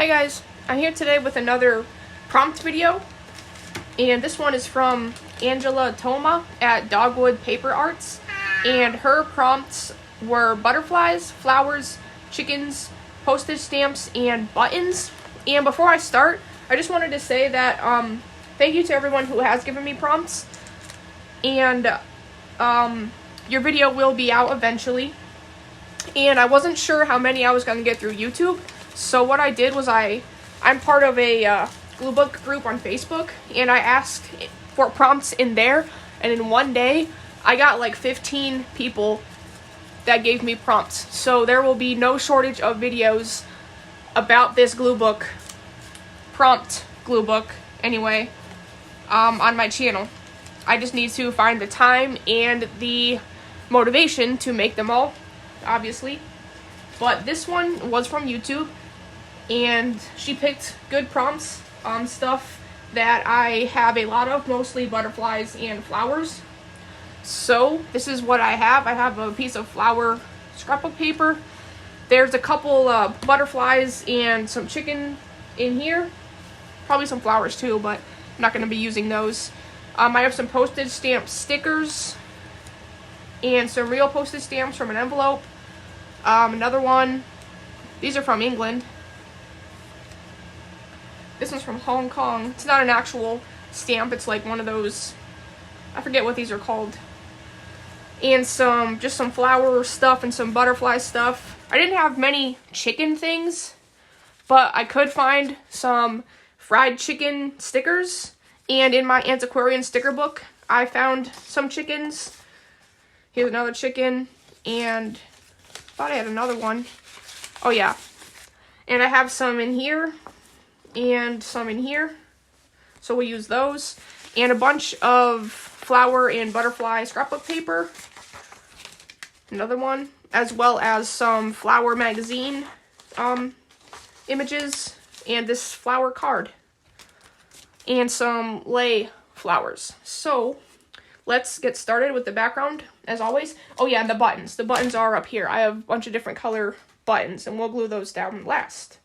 Hi guys, I'm here today with another prompt video, and this one is from Angela Toma at dogwoodpaperarts, and her prompts were butterflies, flowers, chickens, postage stamps, and buttons. And before I start, I just wanted to say that thank you to everyone who has given me prompts, and your video will be out eventually. And I wasn't sure how many I was going to get through YouTube, so what I did was I'm part of a Gluebook group on Facebook, and I asked for prompts in there, and in one day I got like 15 people that gave me prompts. So there will be no shortage of videos about this Gluebook, prompt Gluebook anyway, on my channel. I just need to find the time and the motivation to make them all, obviously. But this one was from YouTube, and she picked good prompts on stuff that I have a lot of, mostly butterflies and flowers. So this is what I have. I have a piece of flower scrapbook paper. There's a couple butterflies and some chicken in here. Probably some flowers too, but I'm not going to be using those. I have some postage stamp stickers and some real postage stamps from an envelope. Another one. These are from England. This one's from Hong Kong. It's not an actual stamp. It's like one of those, I forget what these are called. And just some flower stuff and some butterfly stuff. I didn't have many chicken things, but I could find some fried chicken stickers. And in my antiquarian sticker book, I found some chickens. Here's another chicken, and I thought I had another one. Oh yeah. And I have some in here, and some in here. So we'll use those. And a bunch of flower and butterfly scrapbook paper. Another one. As well as some flower magazine images. And this flower card. And some lei flowers. So let's get started with the background, as always. Oh yeah, and the buttons. The buttons are up here. I have a bunch of different color buttons, and we'll glue those down last.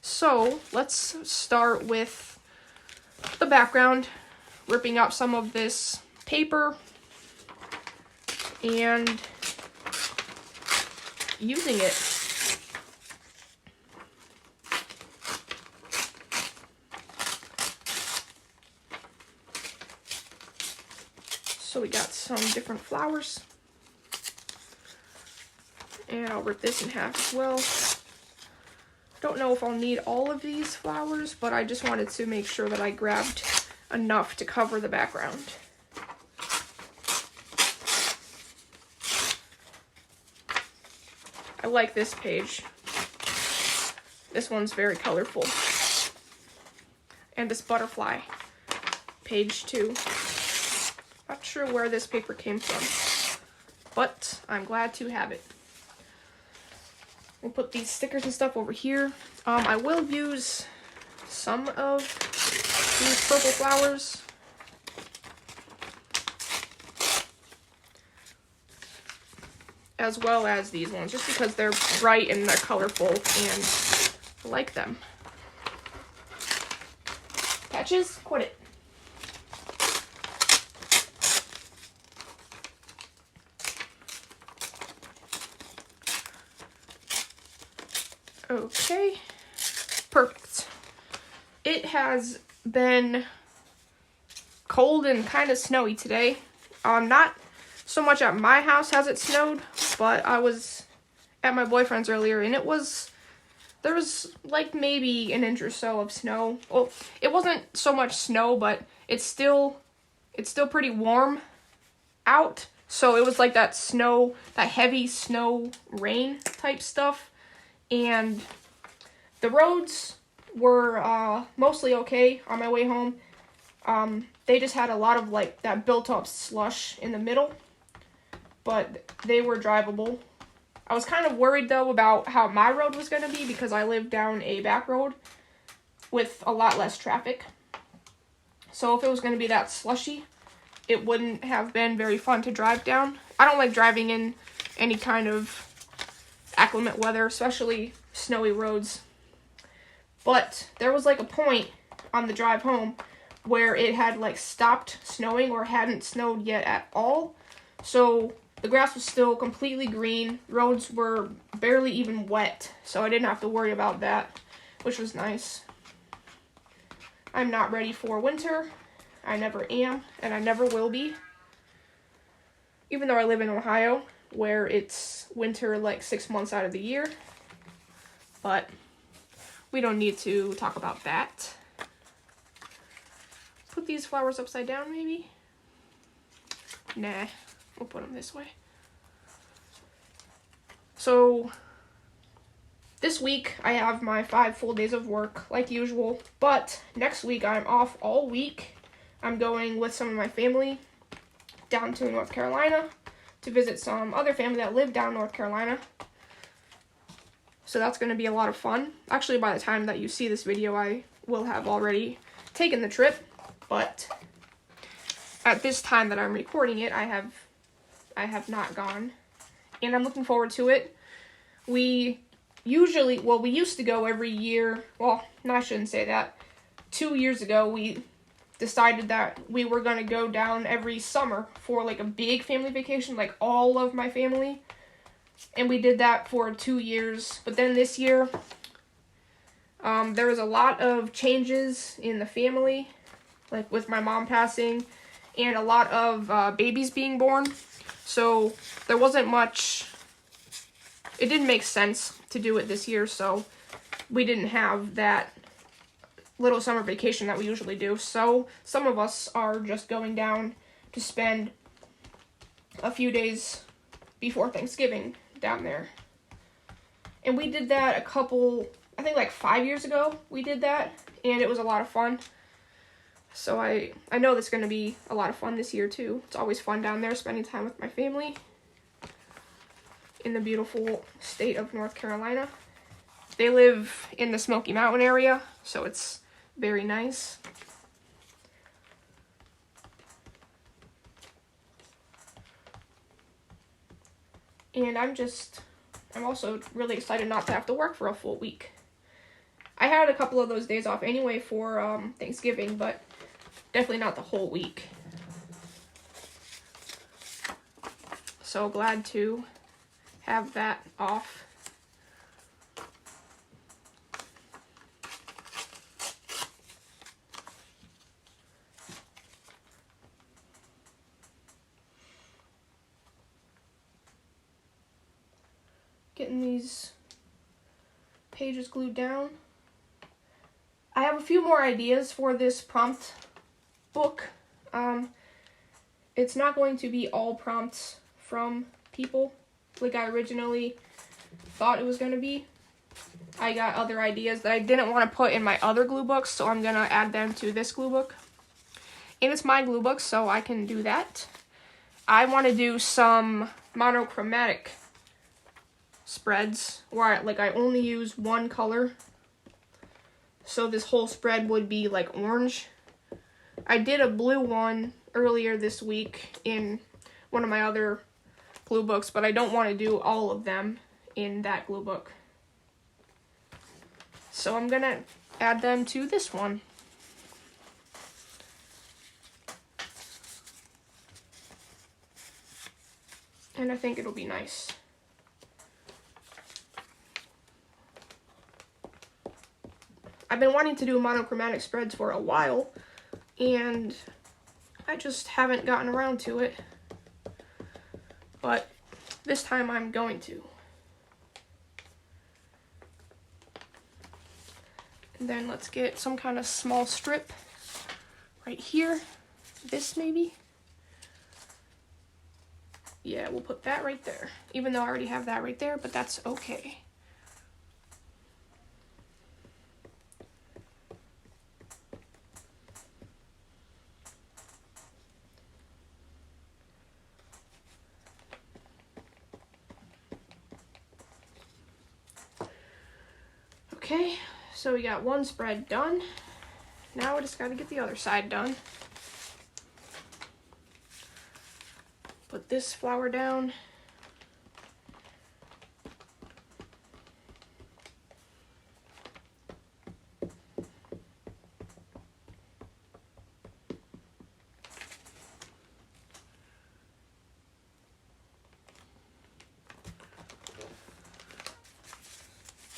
So let's start with the background, ripping up some of this paper and using it. So we got some different flowers, and I'll rip this in half as well. Don't know if I'll need all of these flowers, but I just wanted to make sure that I grabbed enough to cover the background. I like this page. This one's very colorful. And this butterfly page too. Not sure where this paper came from, but I'm glad to have it. We'll put these stickers and stuff over here. I will use some of these purple flowers. As well as these ones, just because they're bright and they're colorful and I like them. Patches? Quit it. Okay, perfect. It has been cold and kind of snowy today. Not so much at my house has it snowed, but I was at my boyfriend's earlier, and there was like maybe an inch or so of snow. Well, it wasn't so much snow, but it's still pretty warm out. So it was like that snow, that heavy snow rain type stuff. And the roads were mostly okay on my way home. They just had a lot of like that built up slush in the middle, but they were drivable. I was kind of worried though about how my road was going to be, because I live down a back road with a lot less traffic. So if it was going to be that slushy, it wouldn't have been very fun to drive down. I don't like driving in any kind of inclement weather, especially snowy roads. But there was like a point on the drive home where it had like stopped snowing or hadn't snowed yet at all. So the grass was still completely green. Roads were barely even wet, so I didn't have to worry about that, which was nice. I'm not ready for winter. I never am, and I never will be. Even though I live in Ohio, where it's winter like 6 months out of the year. But we don't need to talk about that. Put these flowers upside down, maybe? Nah, we'll put them this way. So, this week I have my 5 full days of work, like usual. But next week I'm off all week. I'm going with some of my family down to North Carolina to visit some other family that live down North Carolina. So that's going to be a lot of fun. Actually, by the time that you see this video, I will have already taken the trip. But at this time that I'm recording it, I have not gone. And I'm looking forward to it. We used to go every year. Well, no, I shouldn't say that. 2 years ago, we decided that we were going to go down every summer for like a big family vacation, like all of my family. And we did that for 2 years. But then this year, there was a lot of changes in the family, like with my mom passing, and a lot of babies being born. So there wasn't much, it didn't make sense to do it this year, so we didn't have that little summer vacation that we usually do. So some of us are just going down to spend a few days before Thanksgiving down there. And we did that I think like 5 years ago we did that, and it was a lot of fun. So I know that's going to be a lot of fun this year too. It's always fun down there, spending time with my family in the beautiful state of North Carolina. They live in the Smoky Mountain area, so it's very nice. And I'm also really excited not to have to work for a full week. I had a couple of those days off anyway for Thanksgiving, but definitely not the whole week. So glad to have that off. Getting these pages glued down. I have a few more ideas for this prompt book. It's not going to be all prompts from people like I originally thought it was going to be. I got other ideas that I didn't want to put in my other glue books, so I'm going to add them to this glue book. And it's my glue book, so I can do that. I want to do some monochromatic spreads where I only use one color, so this whole spread would be like orange. I did a blue one earlier this week in one of my other glue books, but I don't want to do all of them in that glue book, so I'm gonna add them to this one. And I think it'll be nice. I've been wanting to do monochromatic spreads for a while, and I just haven't gotten around to it. But this time I'm going to. And then let's get some kind of small strip right here. This maybe. Yeah, we'll put that right there. Even though I already have that right there, but that's okay. Okay, so we got one spread done. Now we just got to get the other side done. Put this flower down.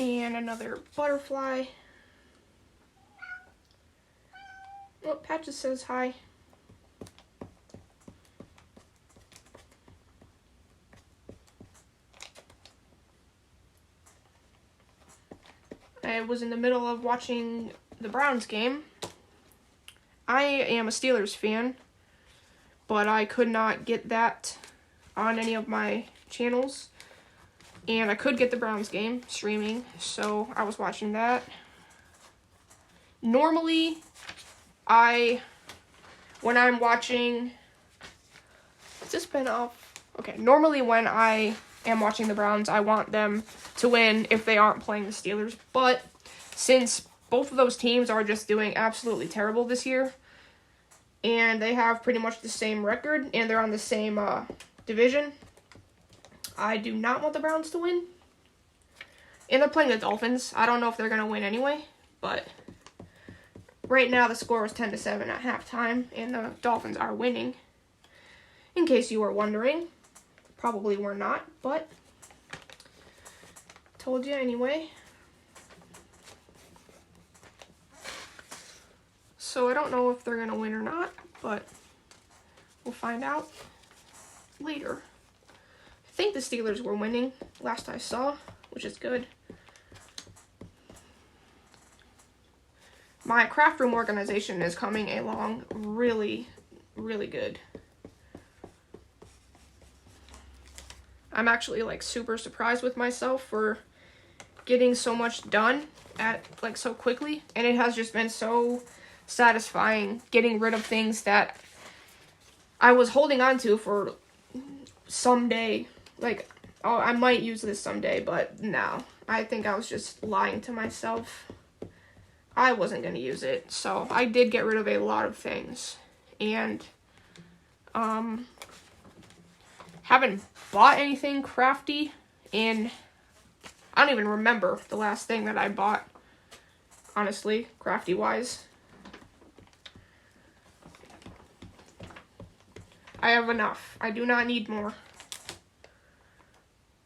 And another butterfly. Oh, Patches says hi. I was in the middle of watching the Browns game. I am a Steelers fan, but I could not get that on any of my channels. And I could get the Browns game streaming, so I was watching that. Normally, when I'm watching, has this been off? Okay, normally when I am watching the Browns, I want them to win if they aren't playing the Steelers. But since both of those teams are just doing absolutely terrible this year, and they have pretty much the same record, and they're on the same division, I do not want the Browns to win. And they're playing the Dolphins. I don't know if they're going to win anyway, but right now the score is 10-7 at halftime, and the Dolphins are winning. In case you were wondering, probably were not, but told you anyway. So I don't know if they're going to win or not, but we'll find out later. I think the Steelers were winning last I saw, which is good. My craft room organization is coming along really, really good. I'm actually like super surprised with myself for getting so much done so quickly, and it has just been so satisfying getting rid of things that I was holding on to for someday. Like, oh, I might use this someday, but no. I think I was just lying to myself. I wasn't going to use it, so I did get rid of a lot of things. And, haven't bought anything crafty in, I don't even remember the last thing that I bought, honestly, crafty-wise. I have enough. I do not need more.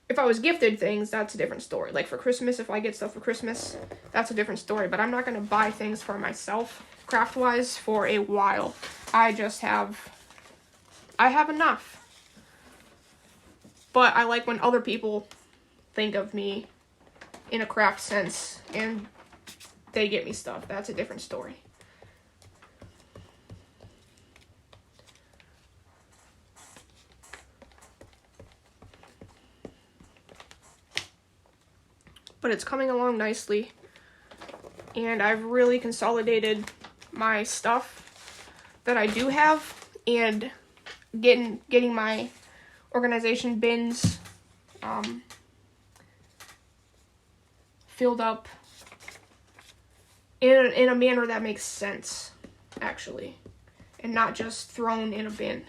If I was gifted things, that's a different story. Like for Christmas, if I get stuff for Christmas, that's a different story. But I'm not going to buy things for myself, craft-wise, for a while. I have enough. But I like when other people think of me in a craft sense and they get me stuff. That's a different story. But it's coming along nicely, and I've really consolidated my stuff that I do have, and getting my organization bins filled up in a manner that makes sense, actually, and not just thrown in a bin.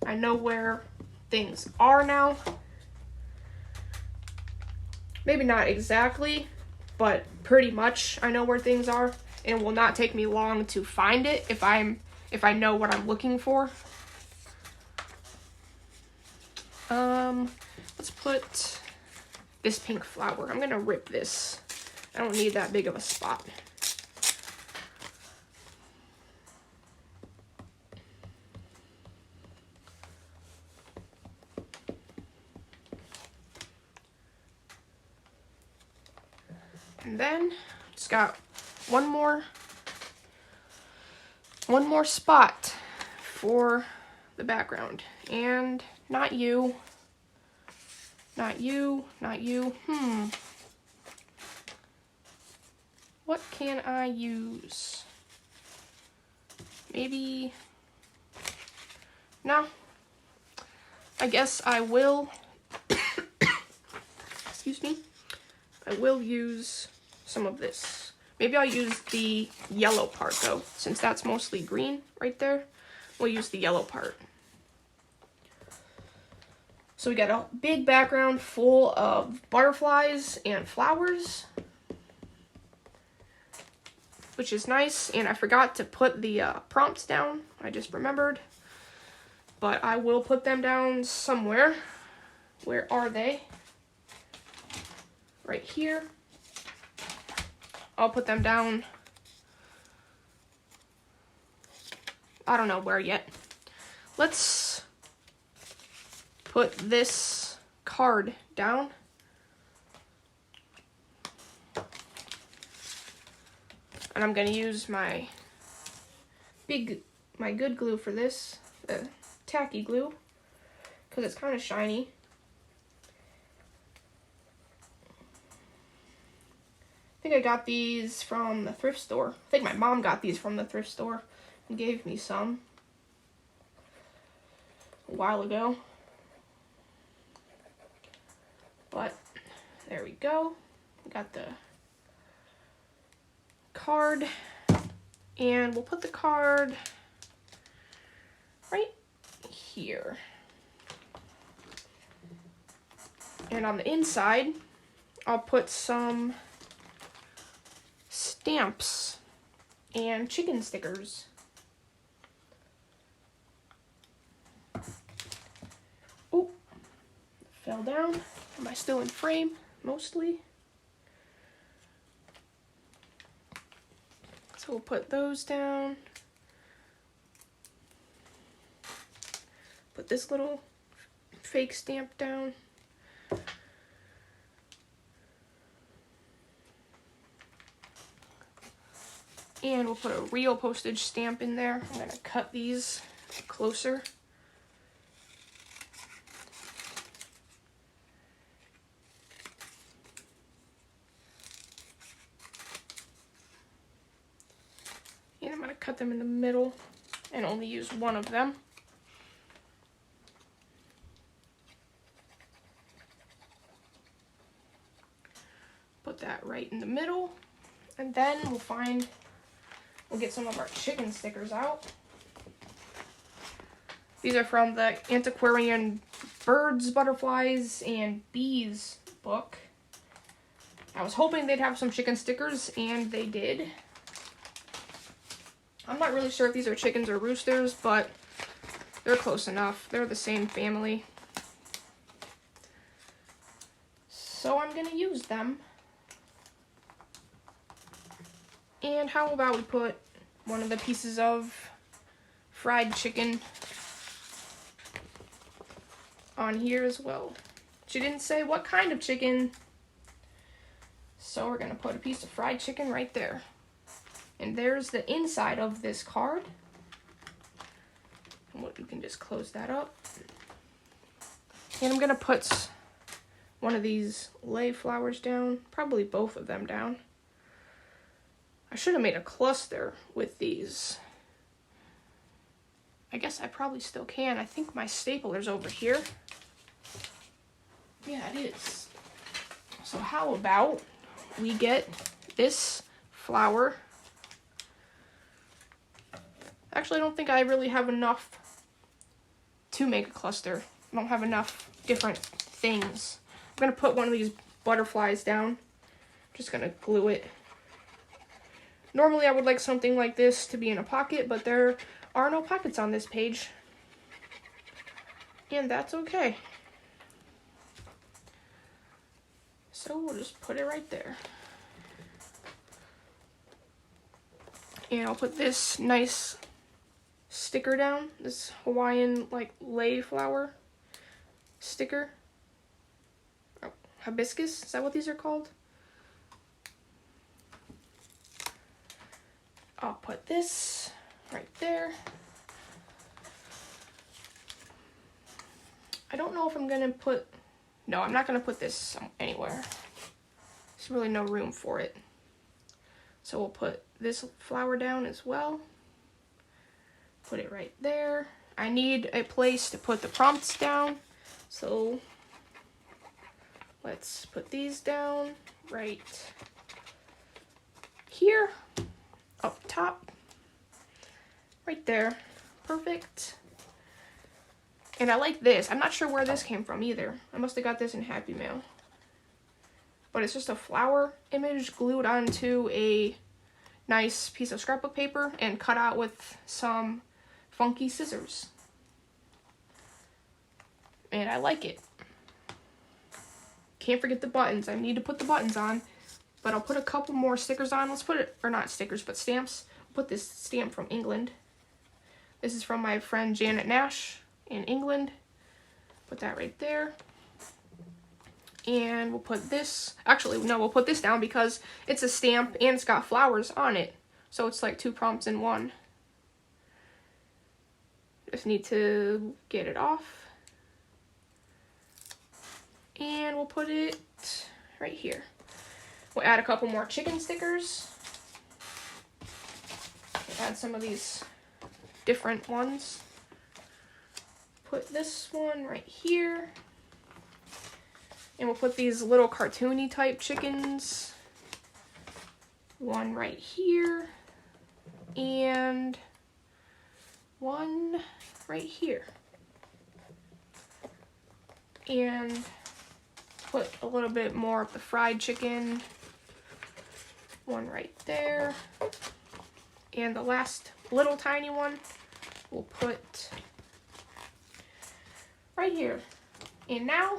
I know where things are now. Maybe not exactly, but pretty much I know where things are, and it will not take me long to find it if I know what I'm looking for. Let's put this pink flower. I'm gonna rip this. I don't need that big of a spot. And then just got one more spot for the background. And not you. Not you. Not you. What can I use? Maybe. No. I guess I will. Excuse me. I will use some of this. Maybe I'll use the yellow part though, since that's mostly green right there. We'll use the yellow part. So we got a big background full of butterflies and flowers, which is nice. And I forgot to put the prompts down. I just remembered. But I will put them down somewhere. Where are they? right here. I'll put them down. I don't know where yet. Let's put this card down. And I'm gonna use my good glue for this, the tacky glue, because it's kind of shiny. I think I got these from the thrift store. I think my mom got these from the thrift store and gave me some a while ago. But there we go. We got the card, and we'll put the card right here. And on the inside, I'll put some stamps and chicken stickers. Oh, fell down. Am I still in frame? Mostly. So we'll put those down. Put this little fake stamp down. And we'll put a real postage stamp in there. I'm gonna cut these closer. And I'm gonna cut them in the middle and only use one of them. Put that right in the middle. And then we'll get some of our chicken stickers out. These are from the Antiquarian Birds, Butterflies, and Bees book. I was hoping they'd have some chicken stickers, and they did. I'm not really sure if these are chickens or roosters, but they're close enough. They're the same family. So I'm gonna use them. And how about we put one of the pieces of fried chicken on here as well. She didn't say what kind of chicken, so we're gonna put a piece of fried chicken right there. And there's the inside of this card. And you can just close that up. And I'm gonna put one of these lay flowers down, probably both of them down. I should have made a cluster with these. I guess I probably still can. I think my stapler's over here. Yeah, it is. So how about we get this flower. Actually, I don't think I really have enough to make a cluster. I don't have enough different things. I'm gonna put one of these butterflies down. I'm just gonna glue it. Normally I would like something like this to be in a pocket, but there are no pockets on this page. And that's okay. So we'll just put it right there. And I'll put this nice sticker down, this Hawaiian like lay flower sticker. Oh, hibiscus, is that what these are called? I'll put this right there. I don't know if I'm gonna put, no, I'm not gonna put this anywhere. There's really no room for it. So we'll put this flower down as well. Put it right there. I need a place to put the prompts down. So let's put these down right here. Up top, right there, perfect. And I like this. I'm not sure where this came from either. I must have got this in Happy Mail. But it's just a flower image glued onto a nice piece of scrapbook paper and cut out with some funky scissors. And I like it. can't forget the buttons. I need to put the buttons on, but I'll put a couple more stickers on. Let's put it, or not stickers, but stamps. I'll put this stamp from England. This is from my friend Janet Nash in England. Put that right there. And we'll put this, actually, no, we'll put this down because it's a stamp and it's got flowers on it. So it's like 2 prompts in one. Just need to get it off. And we'll put it right here. We'll add a couple more chicken stickers. Add some of these different ones. Put this one right here. And we'll put these little cartoony type chickens. One right here. And one right here. And put a little bit more of the fried chicken. One right there. And the last little tiny one we'll put right here. And now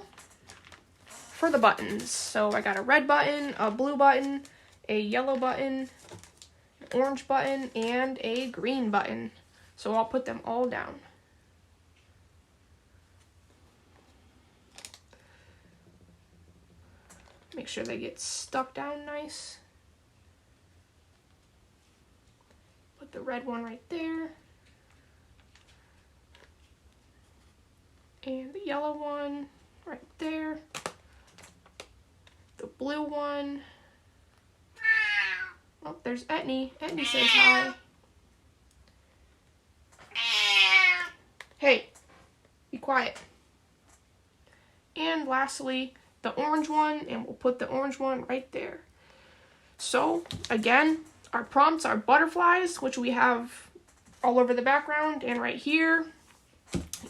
for the buttons. So I got a red button, a blue button, a yellow button, an orange button, and a green button. So I'll put them all down. Make sure they get stuck down nice. Put the red one right there. And the yellow one right there. The blue one. Oh, there's Etney. Etney says hi. Hey, be quiet. And lastly, the orange one, and we'll put the orange one right there. So, again, our prompts are butterflies, which we have all over the background and right here.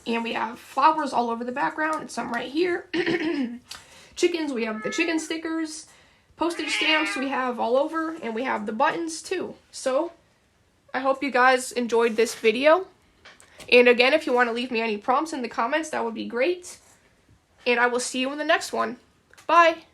And we have flowers all over the background and some right here. Chickens, we have the chicken stickers. Postage stamps we have all over, and we have the buttons too. So, I hope you guys enjoyed this video. And again, if you want to leave me any prompts in the comments, that would be great. And I will see you in the next one. Bye!